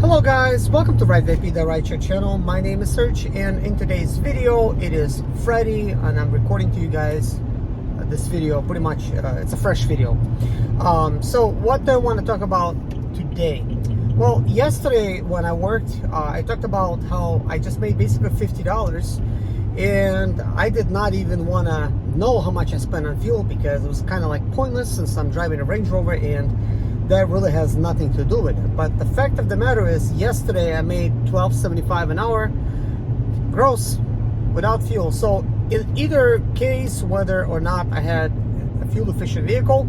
Hello guys, welcome to RideVP, the rideshare channel. My name is Serge, and in today's video, it is Friday, and I'm recording to you guys this video. Pretty much, it's a fresh video. So what do I want to talk about today? Well, yesterday when I worked, I talked about how I just made basically $50, and I did not even want to know how much I spent on fuel because it was kind of like pointless since I'm driving a Range Rover and that really has nothing to do with it. But the fact of the matter is, yesterday I made $12.75 an hour gross without fuel. So in either case, whether or not I had a fuel efficient vehicle,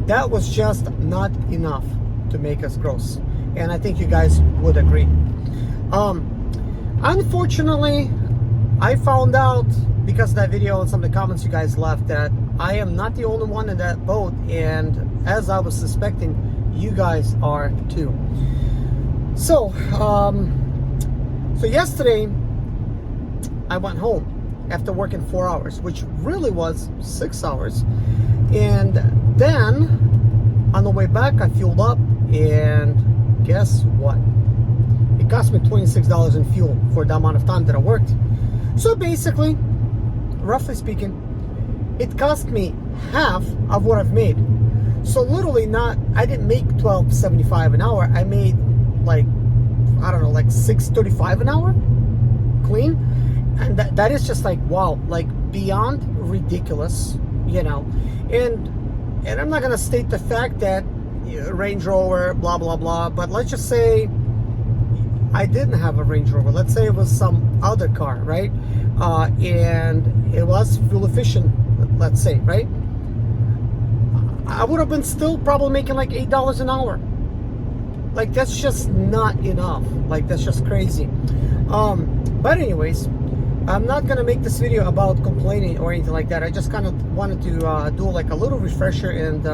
that was just not enough to make us gross. And I think you guys would agree. Unfortunately, I found out because of that video and some of the comments you guys left that I am not the only one in that boat, and as I was suspecting, you guys are too. So yesterday I went home after working 4 hours, which really was 6 hours, and then on the way back I fueled up, and guess what? It cost me $26 in fuel for the amount of time that I worked. So basically, roughly speaking, it cost me half of what I've made. So literally I didn't make $12.75 an hour. I made like, I don't know, like $6.35 an hour clean. And that is just like, wow, like beyond ridiculous, you know. And I'm not gonna state the fact that Range Rover, blah, blah, blah, but let's just say I didn't have a Range Rover. Let's say it was some other car, right? And it was fuel efficient, let's say, right? I would have been still probably making like $8 an hour. Like, that's just not enough. Like, that's just crazy. But anyways, I'm not gonna make this video about complaining or anything like that. I just kind of wanted to do like a little refresher and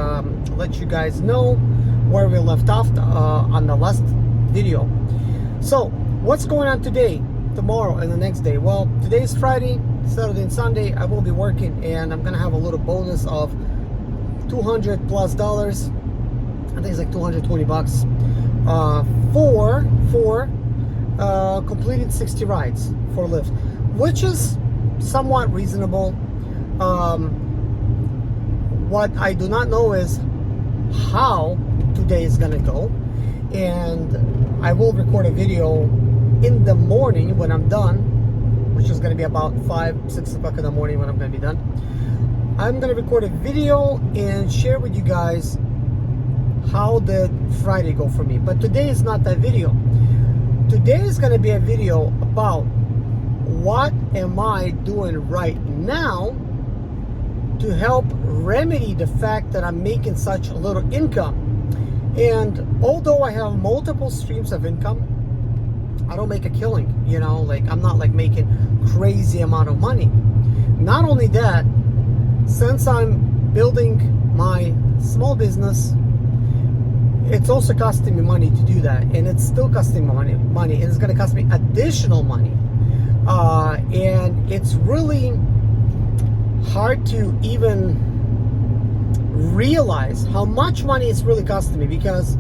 let you guys know where we left off on the last video. So what's going on today, tomorrow, and the next day? Well, today is Friday, Saturday and Sunday I will be working, and I'm gonna have a little bonus of $200 plus. I think it's like 220 bucks for completed 60 rides for Lyft, which is somewhat reasonable. What I do not know is how today is gonna go, and I will record a video in the morning when I'm done, which is going to be about 5-6 o'clock in the morning when I'm going to be done. I'm going to record a video and share with you guys how did Friday go for me. But today is not that video. Today is going to be a video about what am I doing right now to help remedy the fact that I'm making such a little income. And although I have multiple streams of income, I don't make a killing, you know, like I'm not like making crazy amount of money. Not only that, since I'm building my small business, it's also costing me money to do that, and it's still costing me money, and it's going to cost me additional money. And it's really hard to even realize how much money it's really costing me, because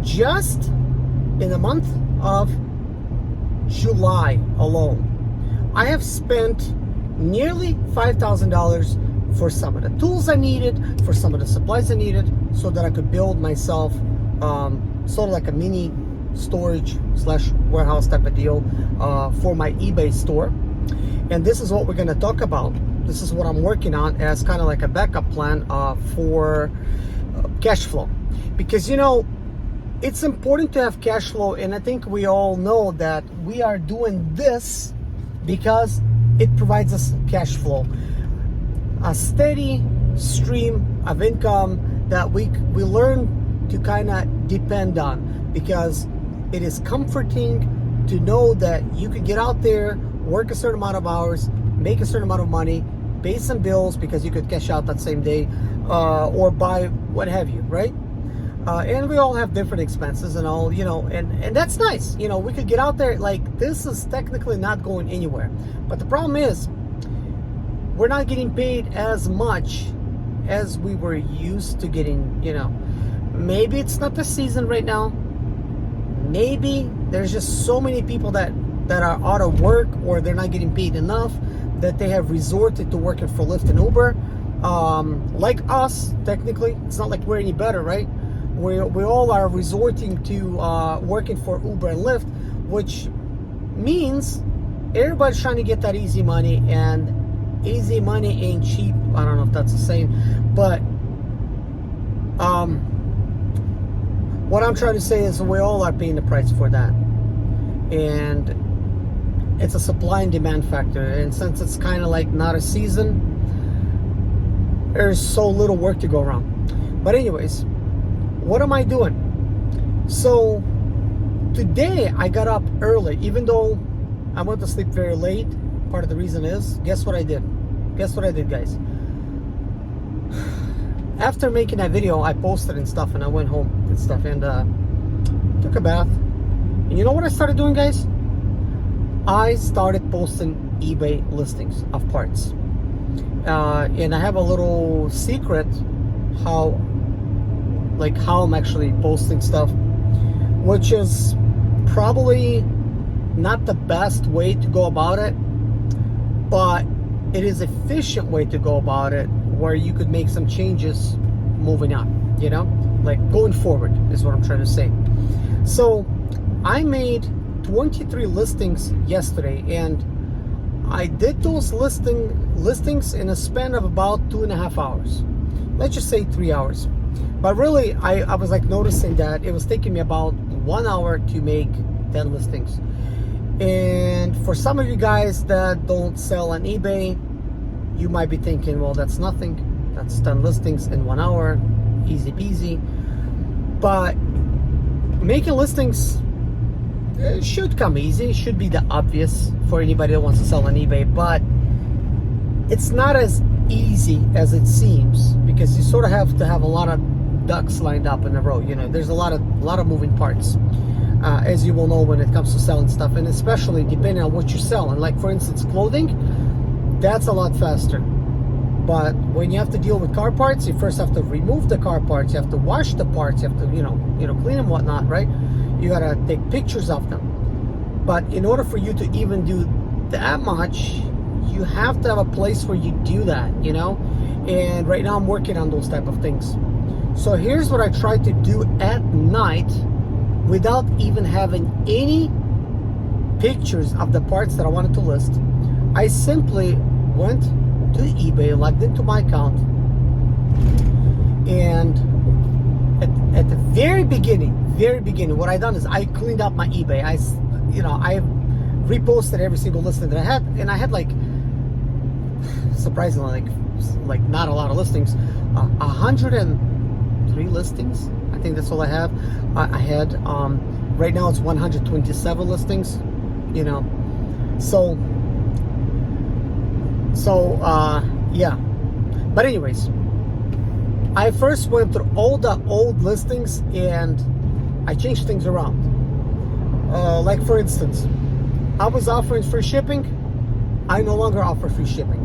just in the month of July alone, I have spent nearly $5,000 for some of the tools I needed, for some of the supplies I needed, so that I could build myself sort of like a mini storage / warehouse type of deal for my eBay store. And this is what we're going to talk about. This is what I'm working on as kind of like a backup plan for cash flow, because you know it's important to have cash flow, and I think we all know that we are doing this because it provides us cash flow, a steady stream of income that we learn to kind of depend on, because it is comforting to know that you could get out there, work a certain amount of hours, make a certain amount of money, pay some bills because you could cash out that same day, or buy what have you, right? And we all have different expenses and all, you know, and that's nice. You know, we could get out there, like, this is technically not going anywhere. But the problem is, we're not getting paid as much as we were used to getting, you know. Maybe it's not the season right now. maybe there's just so many people that are out of work, or they're not getting paid enough, that they have resorted to working for Lyft and Uber. Like us, technically, it's not like we're any better, right? We all are resorting to working for Uber and Lyft, which means everybody's trying to get that easy money, and easy money ain't cheap. I don't know if that's the same, but what I'm trying to say is we all are paying the price for that, and it's a supply and demand factor. And since it's kind of like not a season, there's so little work to go around. But anyways, what am I doing? So today I got up early, even though I went to sleep very late. Part of the reason is, guess what I did? Guess what I did, guys? After making that video, I posted and stuff, and I went home and stuff, and took a bath. And you know what I started doing, guys? I started posting eBay listings of parts. And I have a little secret how I'm actually posting stuff, which is probably not the best way to go about it, but it is efficient way to go about it, where you could make some changes moving on, you know, like going forward is what I'm trying to say. So I made 23 listings yesterday, and I did those listings in a span of about 2.5 hours. Let's just say 3 hours. But really, I was like noticing that it was taking me about 1 hour to make 10 listings. And for some of you guys that don't sell on eBay, you might be thinking, well, that's nothing. That's 10 listings in 1 hour, easy peasy. But making listings should come easy. It should be the obvious for anybody that wants to sell on eBay, but it's not as easy as it seems, because you sort of have to have a lot of ducks lined up in a row. You know, there's a lot of moving parts, as you will know, when it comes to selling stuff, and especially depending on what you're selling. Like for instance, clothing, that's a lot faster. But when you have to deal with car parts, you first have to remove the car parts, you have to wash the parts, you have to you know clean them, whatnot, right? You gotta take pictures of them. But in order for you to even do that much, you have to have a place where you do that, you know. And right now I'm working on those type of things. So here's what I try to do at night without even having any pictures of the parts that I wanted to list. I simply went to eBay, logged into my account, and at the very beginning, what I done is I cleaned up my eBay. I reposted every single listing that I had, and I had like, surprisingly, like not a lot of listings, 103 listings. I think that's all I have. I had right now it's 127 listings, you know. So yeah. But anyways, I first went through all the old listings and I changed things around. Like for instance, I was offering free shipping. I no longer offer free shipping.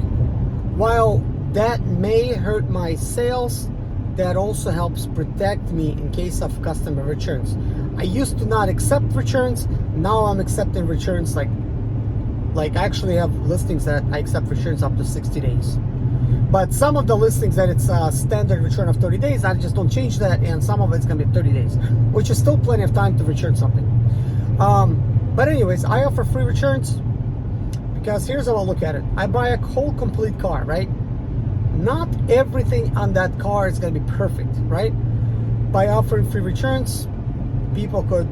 While that may hurt my sales, that also helps protect me in case of customer returns. I used to not accept returns. Now I'm accepting returns. Like I actually have listings that I accept returns up to 60 days. But some of the listings that it's a standard return of 30 days, I just don't change that, and some of it's gonna be 30 days, which is still plenty of time to return something. But anyways, I offer free returns because here's how I look at it. I buy a whole complete car, right? Not everything on that car is gonna be perfect, right? By offering free returns, people could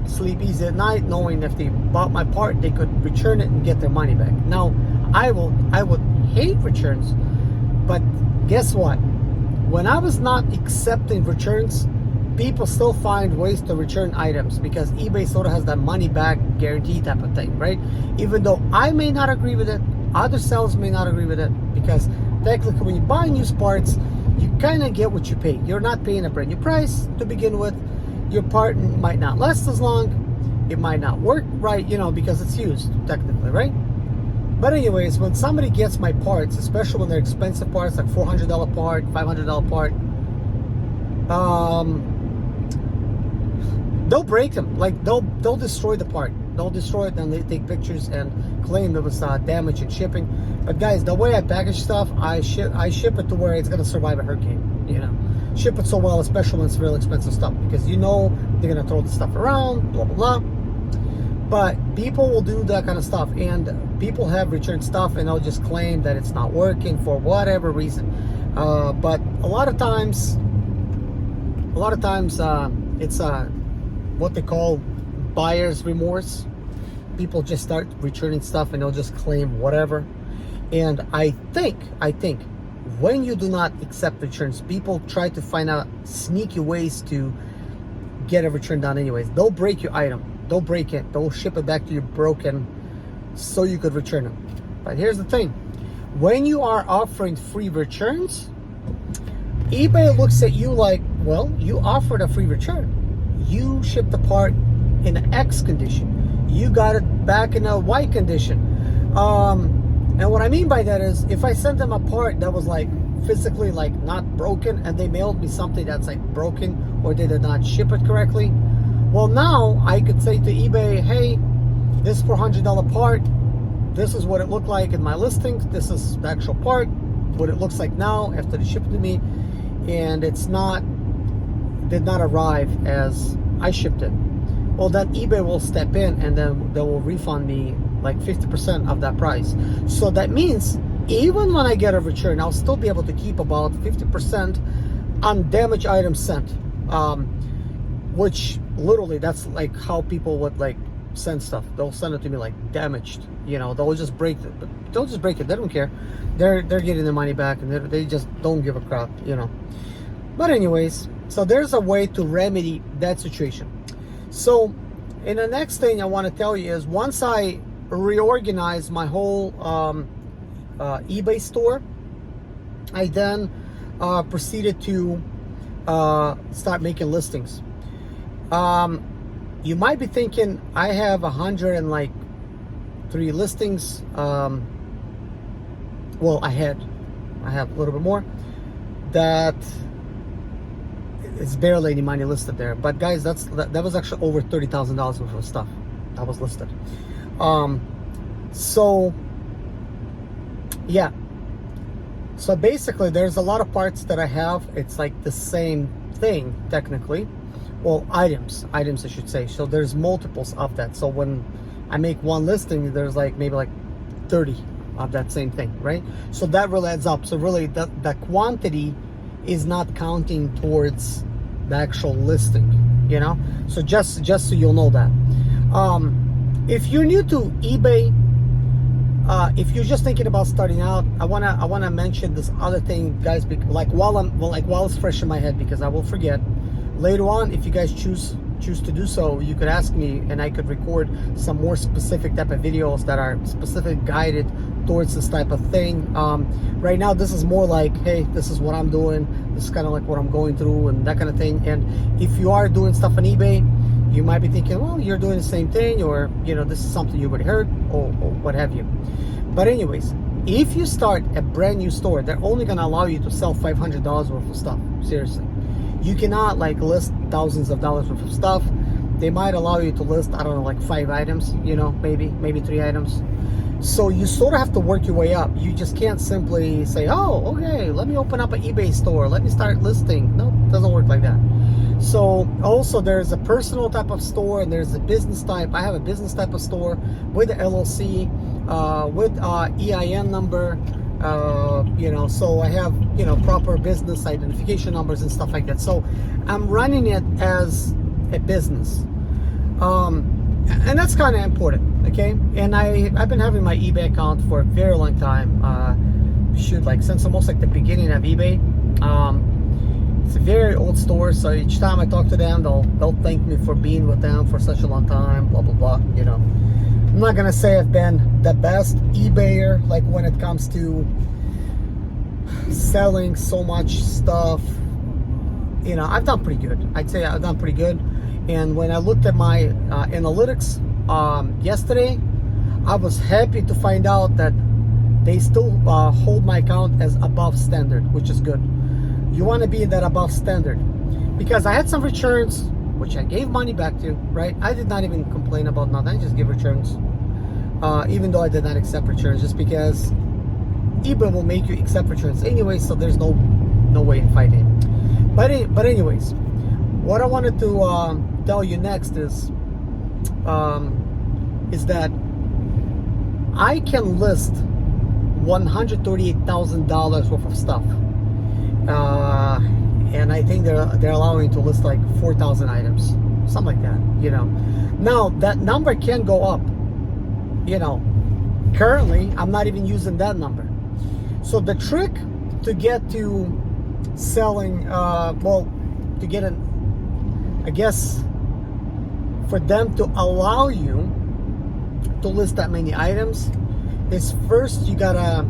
sleep easy at night knowing if they bought my part, they could return it and get their money back. Now, I would hate returns, but guess what? When I was not accepting returns, people still find ways to return items because eBay sort of has that money back guarantee type of thing, right? Even though I may not agree with it, other sellers may not agree with it, because technically when you buy used parts, you kind of get what you pay. You're not paying a brand new price to begin with. Your part might not last as long. It might not work right, you know, because it's used technically, right? But anyways, when somebody gets my parts, especially when they're expensive parts, like $400 part, $500 part, they'll break them. Like they'll destroy the part. They'll destroy it, then they take pictures and claim it was damage in shipping. But guys, the way I package stuff, I ship it to where it's gonna survive a hurricane. You know, ship it so well, especially when it's real expensive stuff, because you know they're gonna throw the stuff around, blah blah blah. But people will do that kind of stuff, and people have returned stuff and they'll just claim that it's not working for whatever reason. But a lot of times it's what they call buyer's remorse. People just start returning stuff and they'll just claim whatever. And I think when you do not accept returns, people try to find out sneaky ways to get a return done anyways. They'll break your item, they'll break it, they'll ship it back to you broken so you could return them. But here's the thing, when you are offering free returns, eBay looks at you like, well, you offered a free return, you shipped the part in an X condition, you got it back in a Y condition. And what I mean by that is, if I sent them a part that was like physically like not broken, and they mailed me something that's like broken, or they did not ship it correctly, well, now I could say to eBay, hey, this $400 part, this is what it looked like in my listing, this is the actual part, what it looks like now after they shipped it to me, and it's not, did not arrive as I shipped it. Well, then eBay will step in and then they will refund me like 50% of that price. So that means even when I get a return, I'll still be able to keep about 50% on damaged items sent. Which literally, that's like how people would like send stuff. They'll send it to me like damaged. You know, they'll just break it. But they'll just break it. They don't care. They're getting their money back, and they just don't give a crap. You know. But anyways, so there's a way to remedy that situation. So, and the next thing I want to tell you is, once I reorganize my whole eBay store, I then proceeded to start making listings. You might be thinking, I have 103 listings. Well, I have a little bit more. That it's barely any money listed there, but guys, that was actually over $30,000 worth of stuff that was listed. So yeah, so basically there's a lot of parts that I have. It's like the same thing technically, well, items I should say. So there's multiples of that. So when I make one listing, there's like maybe like 30 of that same thing, right? So that really adds up. So really that quantity is not counting towards the actual listing, you know. So just so you'll know that. If you're new to eBay, if you're just thinking about starting out, I wanna mention this other thing, guys. While it's fresh in my head, because I will forget later on. If you guys choose to do so, you could ask me, and I could record some more specific type of videos that are specific guided towards this type of thing. Right now, this is more like, hey, this is what I'm doing. This is kind of like what I'm going through and that kind of thing. And if you are doing stuff on eBay, you might be thinking, well, you're doing the same thing, or you know, this is something you already heard, or what have you. But anyways, if you start a brand new store, they're only going to allow you to sell $500 worth of stuff. Seriously, you cannot like list thousands of dollars worth of stuff. They might allow you to list, I don't know, like 5 items, you know, maybe 3 items. So you sort of have to work your way up. You just can't simply say, oh, okay, let me open up an eBay store, let me start listing. No, it doesn't work like that. So also there's a personal type of store and there's a business type. I have a business type of store with the LLC, with EIN number, you know, so I have, you know, proper business identification numbers and stuff like that. So I'm running it as a business, and that's kind of important, okay? And I've been having my eBay account for a very long time, like since almost like the beginning of eBay. It's a very old store, so each time I talk to them, they'll thank me for being with them for such a long time, blah blah blah, you know. I'm not gonna say I've been the best eBayer, like when it comes to selling so much stuff. You know, I've done pretty good. I'd say I've done pretty good. And when I looked at my analytics yesterday, I was happy to find out that they still hold my account as above standard, which is good. You want to be in that above standard, because I had some returns which I gave money back to, right? I did not even complain about nothing. I just give returns, even though I did not accept returns, just because eBay will make you accept returns anyway, so there's no way in fighting. But anyways, what I wanted to tell you next is that I can list $138,000 worth of stuff, and I think they're allowing to list like 4,000 items, something like that. Now that number can go up. Currently I'm not even using that number. So the trick to get to selling, to get I guess for them to allow you to list that many items is, first you gotta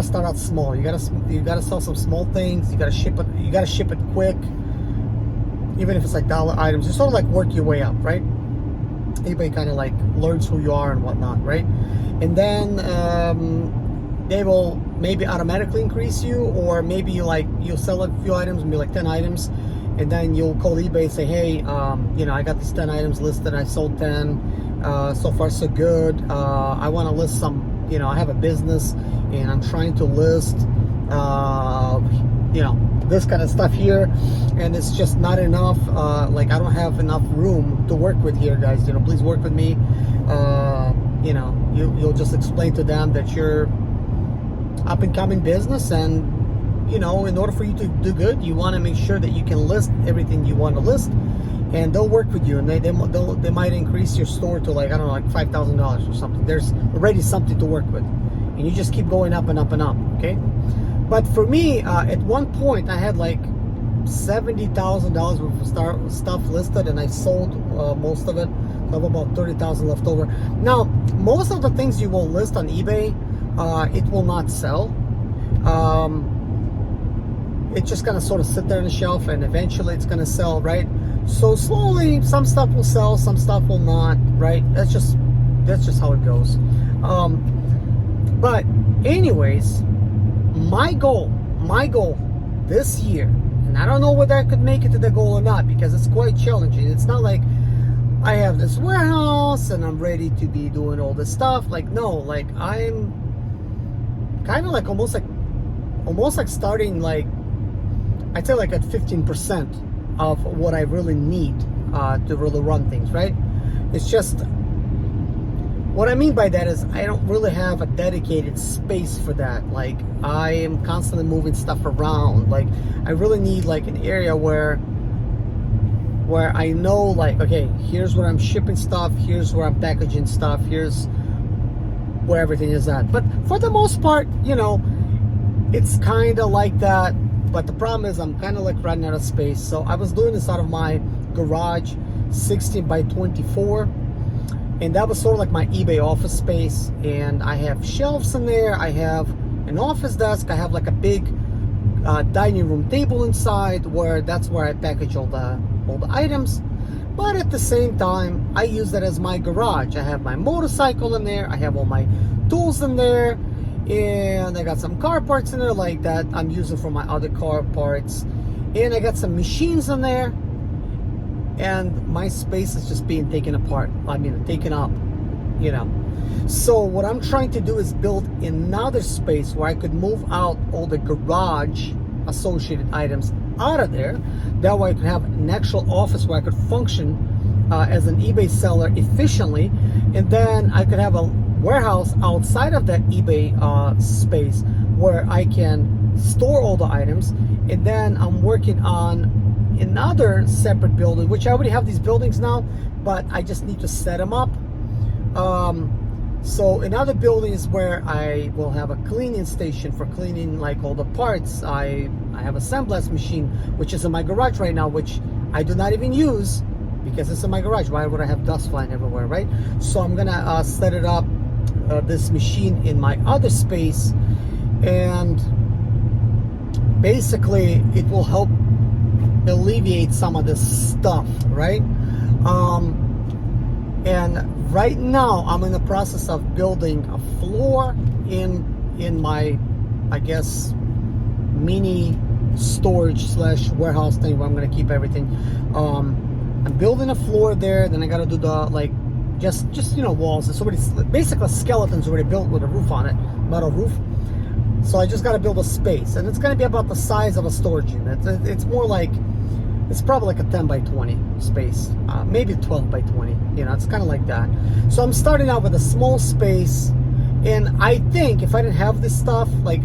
start out small. You gotta sell some small things. You gotta ship it quick, even if it's like dollar items. You sort of like work your way up, right? Everybody kind of like learns who you are and whatnot, right? And then they will maybe automatically increase you, or maybe you'll sell a few items, maybe like 10 items, and then you'll call eBay and say, hey, I got these 10 items listed, I sold 10, so far so good. I want to list some, I have a business and I'm trying to list, this kind of stuff here, and it's just not enough. I don't have enough room to work with here, guys. Please work with me. You'll just explain to them that you're up and coming business, and in order for you to do good, you want to make sure that you can list everything you want to list, and they'll work with you, and they might increase your store to like $5,000 or something. There's already something to work with, and you just keep going up and up and up. Okay. But for me, at one point I had like $70,000 worth of stuff listed, and I sold most of it. I have about $30,000 left over. Now, most of the things you will list on eBay, it will not sell. It's just gonna sort of sit there on the shelf, and eventually it's gonna sell, right? So slowly, some stuff will sell, some stuff will not, right? That's just how it goes. But anyways, my goal this year, and I don't know whether I could make it to the goal or not, because it's quite challenging. It's not like I have this warehouse and I'm ready to be doing all this stuff. No, I'm kind of almost like starting, I'd say at 15% of what I really need to really run things, right? It's just, what I mean by that is I don't really have a dedicated space for that. I am constantly moving stuff around. I really need an area where I know, okay, here's where I'm shipping stuff, here's where I'm packaging stuff, here's where everything is at. But for the most part, it's kind of like that. But the problem is I'm kind of running out of space. So I was doing this out of my garage, 16 by 24. And that was sort of my eBay office space. And I have shelves in there. I have an office desk. I have a big dining room table inside, that's where I package all the items. But at the same time, I use that as my garage. I have my motorcycle in there. I have all my tools in there. And I got some car parts in there that I'm using for my other car parts. And I got some machines in there. And my space is just being taken up. So what I'm trying to do is build another space where I could move out all the garage associated items out of there. That way I could have an actual office where I could function as an eBay seller efficiently. And then I could have a warehouse outside of that eBay space where I can store all the items. And then I'm working on another separate building, which I already have these buildings now, but I just need to set them up. So another building is where I will have a cleaning station for cleaning all the parts. I have a sandblast machine, which is in my garage right now, which I do not even use because it's in my garage. Why would I have dust flying everywhere, right? So I'm gonna set it up, this machine in my other space, and basically it will help alleviate some of this stuff, right? And right now I'm in the process of building a floor in my, I guess, mini storage slash warehouse thing where I'm gonna keep everything. I'm building a floor there. Then I gotta do the like just walls. It's already basically skeletons already built with a roof on it, metal roof. So I just gotta build a space, and it's gonna be about the size of a storage unit. It's more like, it's probably like a 10 by 20 space, maybe 12 by 20. It's kind of like that. So I'm starting out with a small space, and I think if I didn't have this stuff, like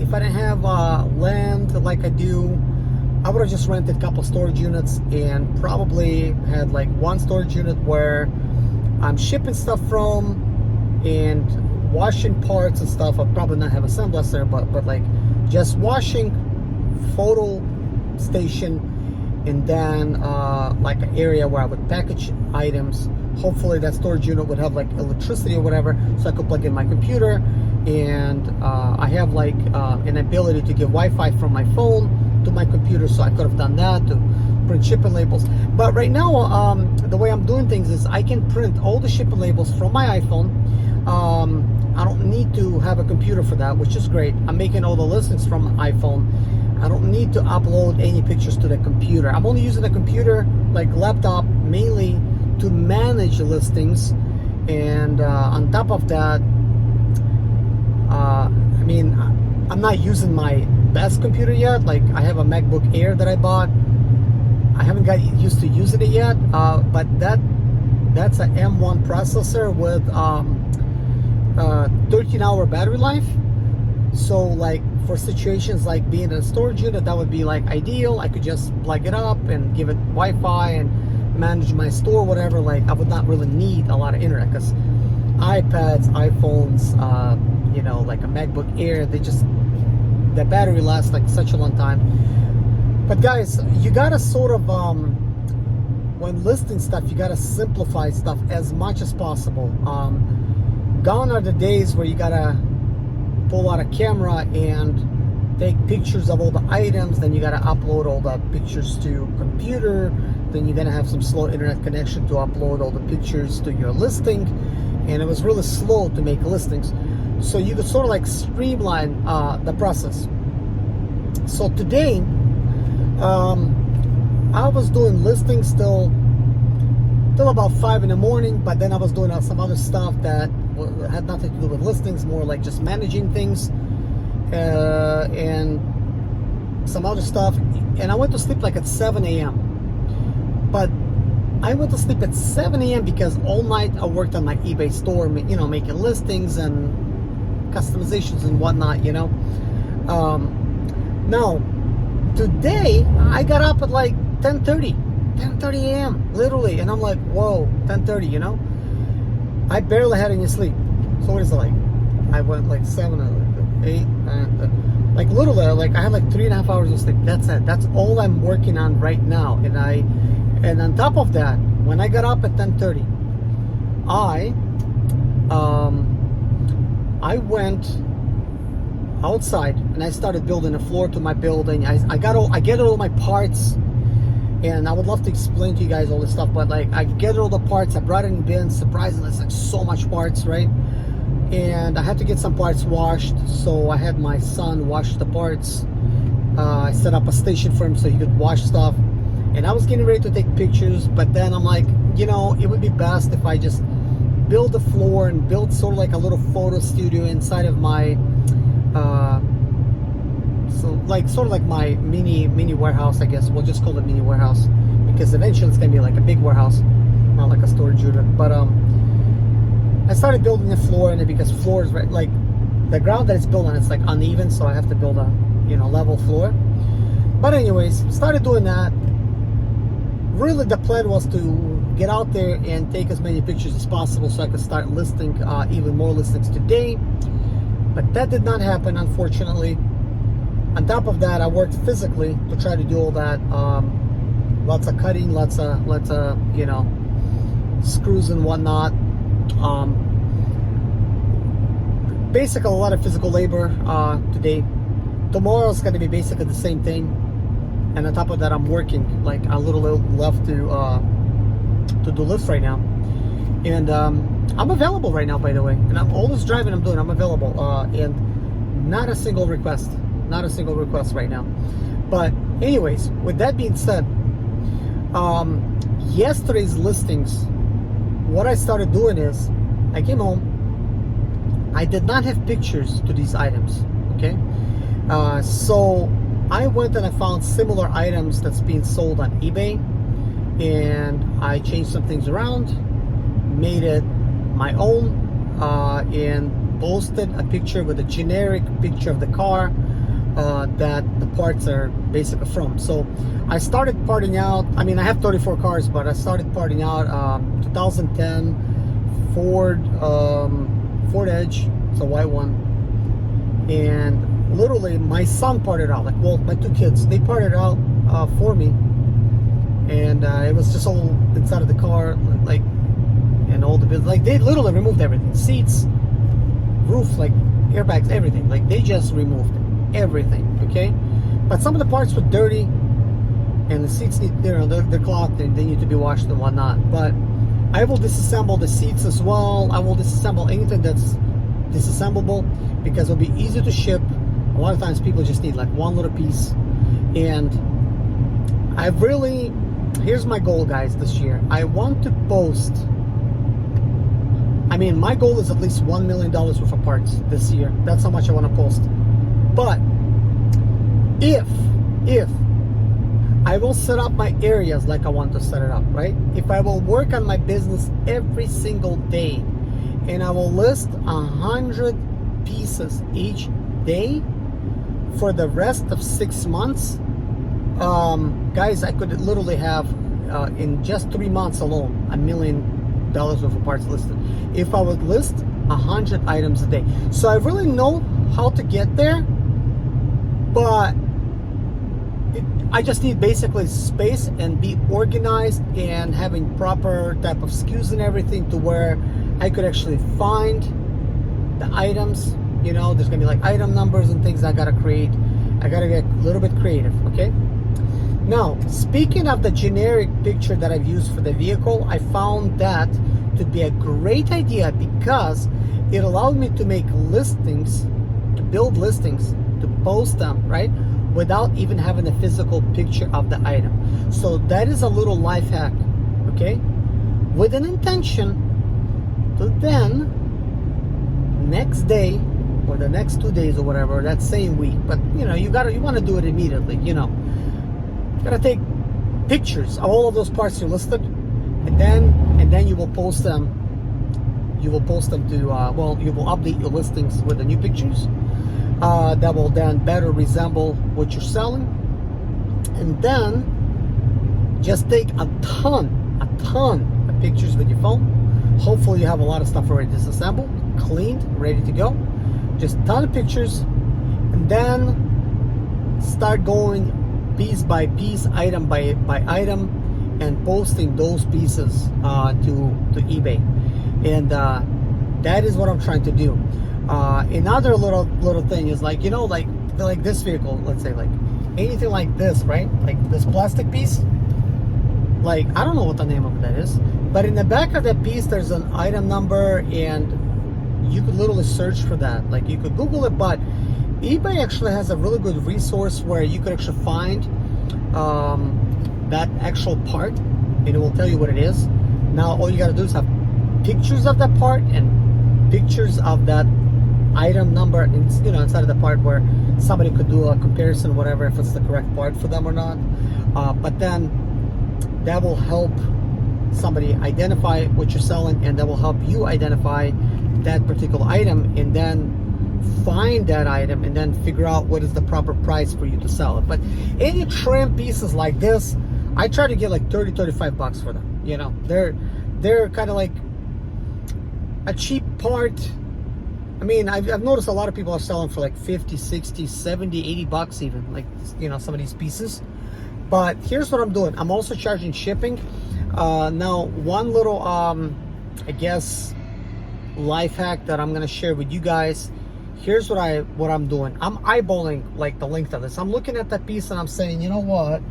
if I didn't have land like I do, I would have just rented a couple storage units and probably had like one storage unit where I'm shipping stuff from and washing parts and stuff. I'll probably not have a sandblast there, but like just washing, photo station, and then like an area where I would package items. Hopefully that storage unit would have like electricity or whatever, so I could plug in my computer, and I have like an ability to give Wi-Fi from my phone to my computer, so I could have done that to print shipping labels. But right now the way I'm doing things is I can print all the shipping labels from my iPhone. I don't need to have a computer for that, which is great. I'm making all the listings from iPhone. I don't need to upload any pictures to the computer. I'm only using the computer, like laptop, mainly to manage listings. And on top of that, I mean, I'm not using my best computer yet. Like I have a MacBook Air that I bought. I haven't got used to using it yet, but that's an M1 processor with 13-hour battery life. So like for situations like being in a storage unit, that would be like ideal. I could just plug it up and give it Wi-Fi and manage my store, whatever. Like I would not really need a lot of internet, because iPads, iPhones, like a MacBook Air, the battery lasts like such a long time. But guys, you gotta sort of when listing stuff, you gotta simplify stuff as much as possible. Gone are the days where you gotta pull out a camera and take pictures of all the items, then you gotta upload all the pictures to computer, then you're gonna have some slow internet connection to upload all the pictures to your listing, and it was really slow to make listings. So you could sort of like streamline the process. So today I was doing listings till about 5 in the morning, but then I was doing some other stuff that had nothing to do with listings, more like just managing things and some other stuff. And I went to sleep like at 7 a.m. But I went to sleep at 7 a.m. because all night I worked on my eBay store, making listings and customizations and whatnot, Now, today I got up at like 10:30 a.m. literally, and I'm like, whoa, 10:30, I barely had any sleep. So what is it like? I went like 7, 8, 9, like literally, like I had like 3.5 hours of sleep. That's it. That's all I'm working on right now. And on top of that, when I got up at 10:30, I went outside and I started building a floor to my building. I get all my parts. And I would love to explain to you guys all this stuff, but like I gathered all the parts, I brought it in bins. Surprisingly, it's like so much parts, right? And I had to get some parts washed, so I had my son wash the parts. I set up a station for him so he could wash stuff, and I was getting ready to take pictures, but then I'm like, it would be best if I just build the floor and build sort of like a little photo studio inside of my sort of like my mini warehouse, I guess. We'll just call it mini warehouse, because eventually it's gonna be like a big warehouse, not like a storage unit. But I started building the floor in it because floor is right, like the ground that it's built on, it's like uneven, so I have to build a level floor. But anyways, started doing that. Really the plan was to get out there and take as many pictures as possible so I could start listing even more listings today. But that did not happen, unfortunately. On top of that, I worked physically to try to do all that. Lots of cutting, lots of screws and whatnot. Basically, a lot of physical labor today. Tomorrow is going to be basically the same thing. And on top of that, I'm working like a little left to do Lyft right now. And I'm available right now, by the way. And all this driving I'm doing, I'm available. And not a single request right now. But anyways, with that being said, yesterday's listings, what I started doing is I came home. I did not have pictures to these items, okay? So I went and I found similar items that's being sold on eBay, and I changed some things around, made it my own, and posted a picture with a generic picture of the car that the parts are basically from. So I started parting out, I mean, I have 34 cars, but I started parting out 2010 Ford Edge, it's a white one, and literally my son parted out, like, well, my two kids, they parted out for me, and it was just all inside of the car, like, and all the bits, like, they literally removed everything, seats, roof, like airbags, everything, like they just removed everything, okay? But some of the parts were dirty, and the seats need, you know, they're clogged and they need to be washed and whatnot. But I will disassemble the seats as well. I will disassemble anything that's disassemblable, because it'll be easy to ship. A lot of times people just need like one little piece. And I really, here's my goal, guys, this year. I want to post, I mean, my goal is at least $1 million worth of parts this year. That's how much I want to post. But if I will set up my areas like I want to set it up, right? If I will work on my business every single day, and I will list 100 pieces each day for the rest of 6 months, guys, I could literally have in just 3 months alone $1 million worth of parts listed if I would list 100 items a day. So I really know how to get there, but I just need basically space and be organized and having proper type of SKUs and everything to where I could actually find the items. You know, there's gonna be like item numbers and things I gotta create. I gotta get a little bit creative, okay? Now, speaking of the generic picture that I've used for the vehicle, I found that to be a great idea because it allowed me to make listings, to build listings, to post them, right? Without even having a physical picture of the item. So that is a little life hack, okay? With an intention to then, next day, or the next 2 days or whatever, that same week, but you know, you want to do it immediately, you know. You gotta take pictures of all of those parts you listed, and then you will post them. You will post them to, well, you will update your listings with the new pictures that will then better resemble what you're selling. And then just take a ton of pictures with your phone. Hopefully you have a lot of stuff already disassembled, cleaned, ready to go. Just a ton of pictures, and then start going piece by piece, item by item, and posting those pieces to eBay. And that is what I'm trying to do. Another little thing is, like, you know, like this vehicle, let's say, like anything like this, right? Like this plastic piece, like, I don't know what the name of that is, but in the back of that piece there's an item number, and you could literally search for that. Like, you could Google it, but eBay actually has a really good resource where you could actually find that actual part, and it will tell you what it is. Now all you got to do is have pictures of that part and pictures of that item number, and, you know, inside of the part where somebody could do a comparison, whatever, if it's the correct part for them or not. But then that will help somebody identify what you're selling, and that will help you identify that particular item, and then find that item, and then figure out what is the proper price for you to sell it. But any trim pieces like this, I try to get like 30-35 bucks for them. You know, they're kind of like a cheap part. I mean, I've noticed a lot of people are selling for like 50, 60, 70, 80 bucks even, like, you know, some of these pieces. But here's what I'm doing. I'm also charging shipping. Now, one little, I guess, life hack that I'm gonna share with you guys. Here's what I'm doing. I'm eyeballing like the length of this. I'm looking at that piece and I'm saying, you know what?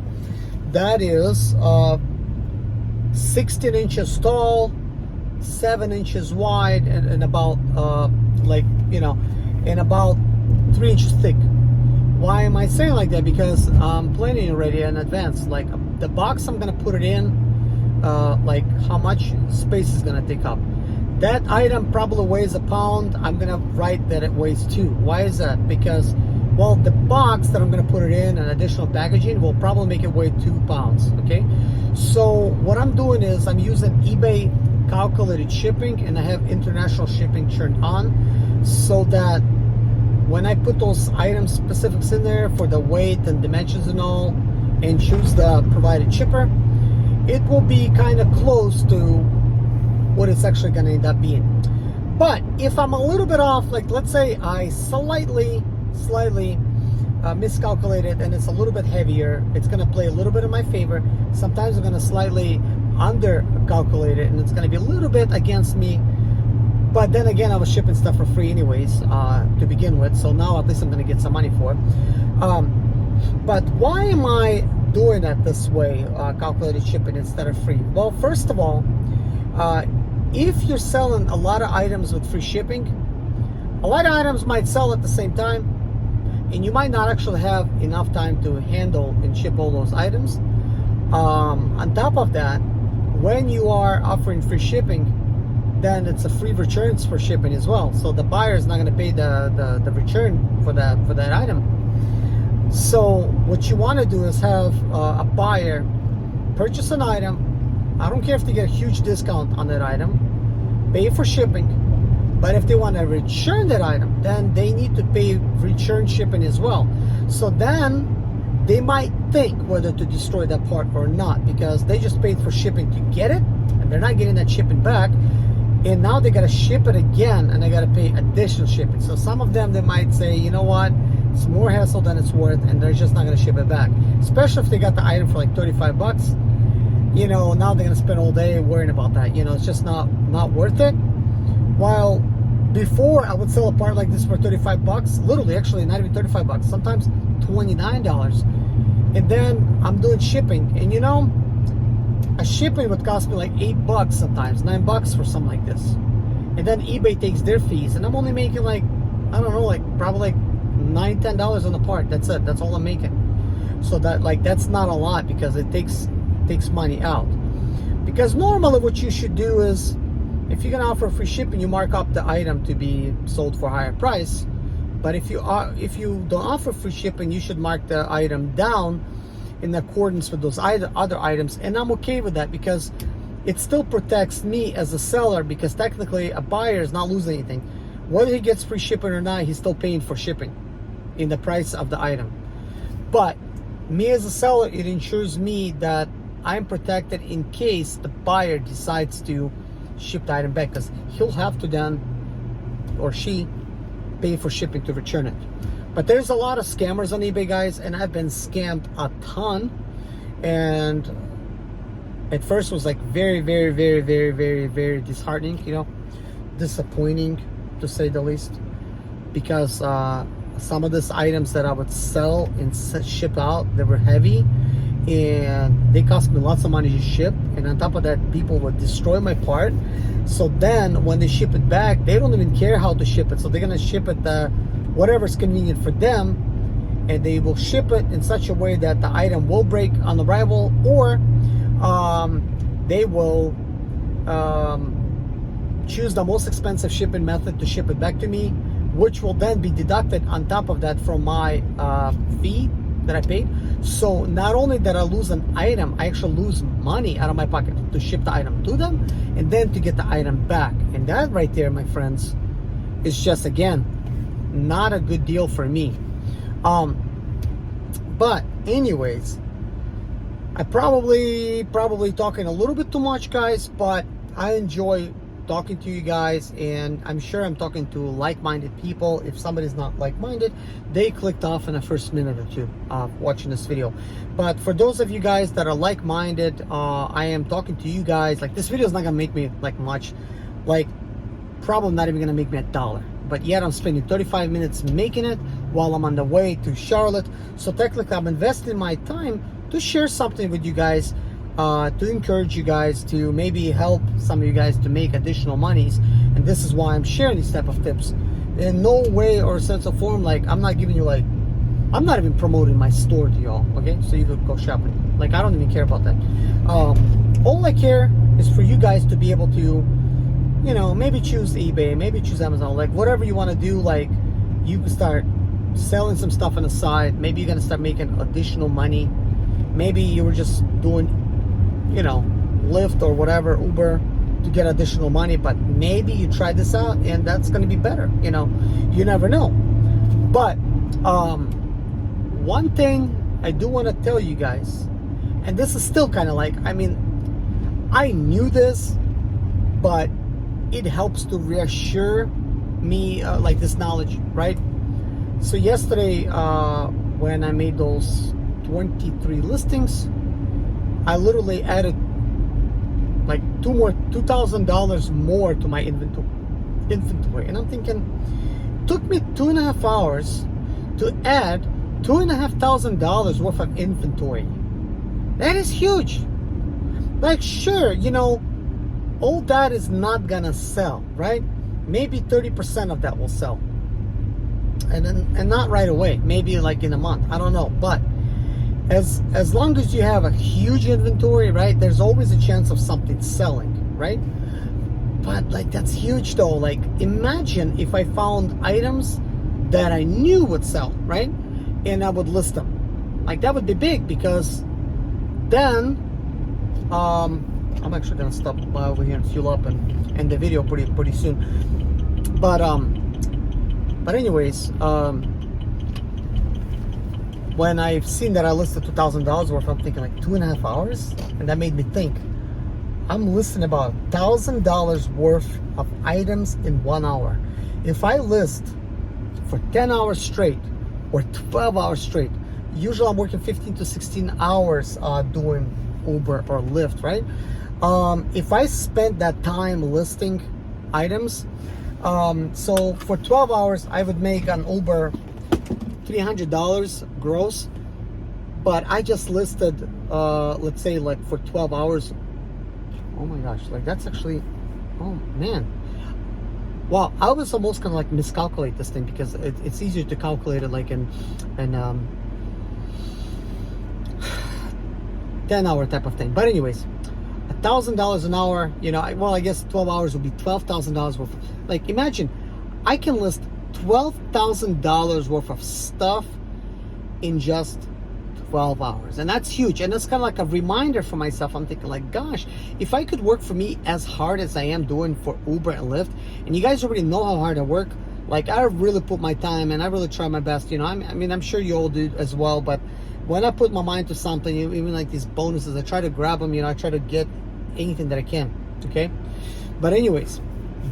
That is 16 inches tall, 7 inches wide, and about like, you know, and about 3 inches thick. Why am I saying like that? Because I'm planning already in advance. Like the box I'm gonna put it in, like how much space is gonna take up. That item probably weighs a pound. I'm gonna write that it weighs 2. Why is that? Because, well, the box that I'm gonna put it in and additional packaging will probably make it weigh 2 pounds. Okay, so what I'm doing is I'm using eBay calculated shipping, and I have international shipping turned on, so that when I put those item specifics in there for the weight and dimensions and all, and choose the provided shipper, it will be kind of close to what it's actually going to end up being. But if I'm a little bit off, like let's say I slightly miscalculated and it's a little bit heavier, it's going to play a little bit in my favor. Sometimes I'm going to slightly under calculate it and it's going to be a little bit against me. But then again, I was shipping stuff for free anyways to begin with, so now at least I'm going to get some money for it. But why am I doing it this way, calculated shipping instead of free? Well, first of all, if you're selling a lot of items with free shipping, a lot of items might sell at the same time, and you might not actually have enough time to handle and ship all those items. On top of that, when you are offering free shipping, then it's a free returns for shipping as well. So the buyer is not going to pay the return for that item. So what you want to do is have a buyer purchase an item. I don't care if they get a huge discount on that item, pay for shipping. But if they want to return that item, then they need to pay return shipping as well. So then they might think whether to destroy that part or not, because they just paid for shipping to get it, and they're not getting that shipping back. And now they got to ship it again, and they got to pay additional shipping. So some of them, they might say, you know what, it's more hassle than it's worth, and they're just not going to ship it back. Especially if they got the item for like 35 bucks. You know, now they're going to spend all day worrying about that. You know, it's just not worth it. While before, I would sell a part like this for 35 bucks. Literally, actually, not even 35 bucks. Sometimes $29. And then I'm doing shipping. And you know, a shipping would cost me like 8 bucks sometimes, 9 bucks for something like this. And then eBay takes their fees. And I'm only making like, I don't know, like probably like $9, $10 on the part. That's it. That's all I'm making. So that, like, that's not a lot, because it takes money out. Because normally what you should do is, if you're gonna offer free shipping, you mark up the item to be sold for a higher price. But if you don't offer free shipping, you should mark the item down in accordance with those other items. And I'm okay with that, because it still protects me as a seller, because technically a buyer is not losing anything. Whether he gets free shipping or not, he's still paying for shipping in the price of the item. But me as a seller, it ensures me that I'm protected in case the buyer decides to ship the item back, because he'll have to then, or she, pay for shipping to return it. But there's a lot of scammers on eBay, guys, and I've been scammed a ton. And at first it was like very disheartening, you know, disappointing to say the least, because some of these items that I would sell and ship out, they were heavy, and they cost me lots of money to ship. And on top of that, people would destroy my part. So then when they ship it back, they don't even care how to ship it. So they're gonna ship it whatever's convenient for them, and they will ship it in such a way that the item will break on arrival, or they will choose the most expensive shipping method to ship it back to me, which will then be deducted on top of that from my fee that I paid. So not only that I lose an item, I actually lose money out of my pocket to ship the item to them, and then to get the item back. And that right there, my friends, is just, again, not a good deal for me. But anyways, I probably talking a little bit too much, guys, but I enjoy talking to you guys, and I'm sure I'm talking to like-minded people. If somebody's not like-minded, they clicked off in the first minute or two of watching this video. But for those of you guys that are like-minded, I am talking to you guys. Like, this video is not gonna make me like much, like probably not even gonna make me $1, but yet I'm spending 35 minutes making it while I'm on the way to Charlotte. So technically I'm investing my time to share something with you guys, to encourage you guys, to maybe help some of you guys to make additional monies. And this is why I'm sharing these type of tips. In no way or sense of form, like, I'm not giving you like I'm not even promoting my store to y'all, okay? So you could go shopping. Like, I don't even care about that. All I care is for you guys to be able to, you know, maybe choose eBay, maybe choose Amazon, like whatever you want to do. Like, you can start selling some stuff on the side. Maybe you're gonna start making additional money. Maybe you were just doing, you know, Lyft or whatever, Uber, to get additional money, but maybe you try this out and that's going to be better. You know, you never know. But one thing I do want to tell you guys, and this is still kind of like, I mean, I knew this, but it helps to reassure me, like this knowledge, right? So yesterday, when I made those 23 listings, I literally added like $2,000 more to my inventory, and I'm thinking, it took me 2.5 hours to add $2,500 worth of inventory. That is huge. Like, sure, you know, all that is not gonna sell, right? Maybe 30% of that will sell, and not right away. Maybe like in a month. I don't know, but as long as you have a huge inventory, right, there's always a chance of something selling, right? But like, that's huge though. Like, imagine if I found items that I knew would sell, right, and I would list them. Like, that would be big, because then I'm actually gonna stop by over here and fuel up and end the video pretty soon. But anyways, when I've seen that I listed $2,000 worth, I'm thinking like 2.5 hours, and that made me think, I'm listing about $1,000 worth of items in 1 hour. If I list for 10 hours straight or 12 hours straight, usually I'm working 15 to 16 hours doing Uber or Lyft, right? If I spent that time listing items, so for 12 hours I would make on Uber $300 gross, but I just listed, let's say, like for 12 hours. Oh my gosh, like that's actually, oh man. Wow, I was almost gonna like miscalculate this thing, because it's easier to calculate it like in 10-hour type of thing. But anyways, $1,000 an hour, you know, well, I guess 12 hours would be $12,000 worth. Like, imagine, I can list $12,000 worth of stuff in just 12 hours, and that's huge. And that's kind of like a reminder for myself. I'm thinking like, gosh, if I could work for me as hard as I am doing for Uber and Lyft, and you guys already know how hard I work, like, I really put my time and I really try my best, you know. I mean, I'm sure you all do as well, but when I put my mind to something, even like these bonuses, I try to grab them, you know. I try to get anything that I can, okay? But anyways,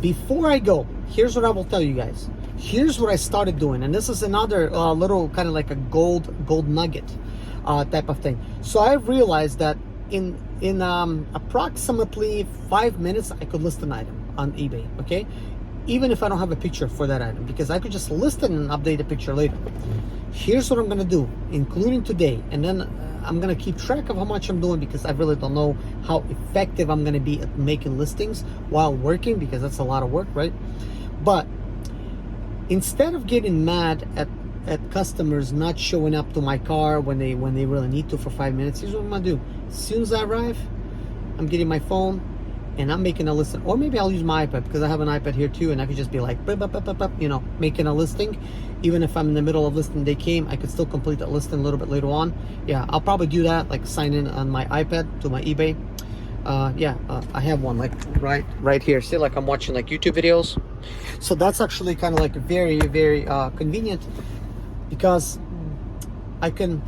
before I go, here's what I will tell you guys. Here's what I started doing, and this is another little kind of like a gold nugget type of thing. So I realized that in approximately 5 minutes, I could list an item on eBay, okay? Even if I don't have a picture for that item, because I could just list it and update the picture later. Here's what I'm gonna do, including today, and then I'm gonna keep track of how much I'm doing, because I really don't know how effective I'm gonna be at making listings while working, because that's a lot of work, right? But instead of getting mad at customers not showing up to my car when they really need to for 5 minutes, here's what I'm gonna do. As soon as I arrive, I'm getting my phone and I'm making a listing. Or maybe I'll use my iPad, because I have an iPad here too, and I could just be like, you know, making a listing. Even if I'm in the middle of listing, they came, I could still complete that listing a little bit later on. Yeah, I'll probably do that, like sign in on my iPad to my eBay. I have one like right here. See, like I'm watching like YouTube videos. So that's actually kind of like very, very convenient, because I can